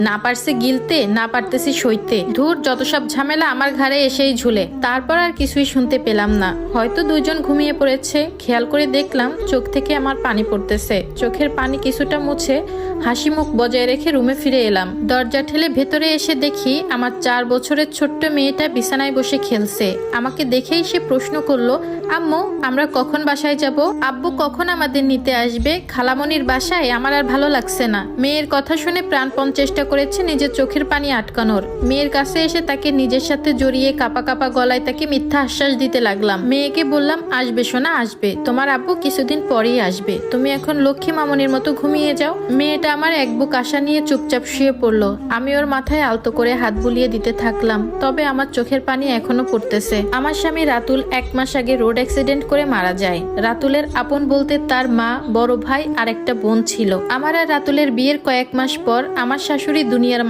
না পারছে গিলতে, না পারতেছি সইতে। ধুর, যত সব ঝামেলা আমার ঘাড়ে এসেই ঝুলে। তারপর আর কিছুই শুনতে পেলাম না। হয়তো দুইজন ঘুমিয়ে পড়েছে। খেয়াল করে দেখলাম চোখ থেকে আমার পানি পড়তেছে। চোখের পানি কিছুটা মুছে হাসি মুখ বজায় রেখে রুমে ফিরে এলাম। দরজা ঠেলে ভেতরে এসে দেখি আমার 4 বছরের ছোট্ট মেয়েটা বিছানায় বসে খেলছে। আমাকে দেখেই সে প্রশ্ন করলো, আম্মু আমরা কখন বাসায় যাব? আব্বু কখন আমাদের নিতে আসবে? খালামনির বাসায় আমার আর ভালো লাগছে না। মেয়ের কথা শুনে প্রাণপণ চেষ্টা করেছে নিজের চোখের পানি আটকানোর। মেয়ের কাছে এসে তাকে নিজের সাথে জড়িয়ে কাপা কাপা গলায় তাকে মিথ্যা আশ্বাস দিতে লাগলাম। মেয়েকে বললাম, আসবে সোনা আসবে, তোমার আব্বু কিছুদিন পরেই আসবে, তুমি এখন লক্ষ্মী মামনির মতো ঘুমিয়ে যাও। মেয়েটা আমার এক বুক আশা নিয়ে চুপচাপ শুয়ে পড়লো। আমি ওর মাথায় আলতো করে হাত বুলিয়ে দিতে থাকলাম। তবে আমার চোখের পানি এখনো পড়তেছে। আমার স্বামী রাতুল 1 মাস আগে রোড অ্যাক্সিডেন্ট করে মারা যায়। রাতুলের আপন বলতে তার মা, বড় ভাই আর একটা বোন ছিল। আমার আর রাতুলের বিয়ের কয়েক মাস পর আমার শাশুড়ি দুনিয়ার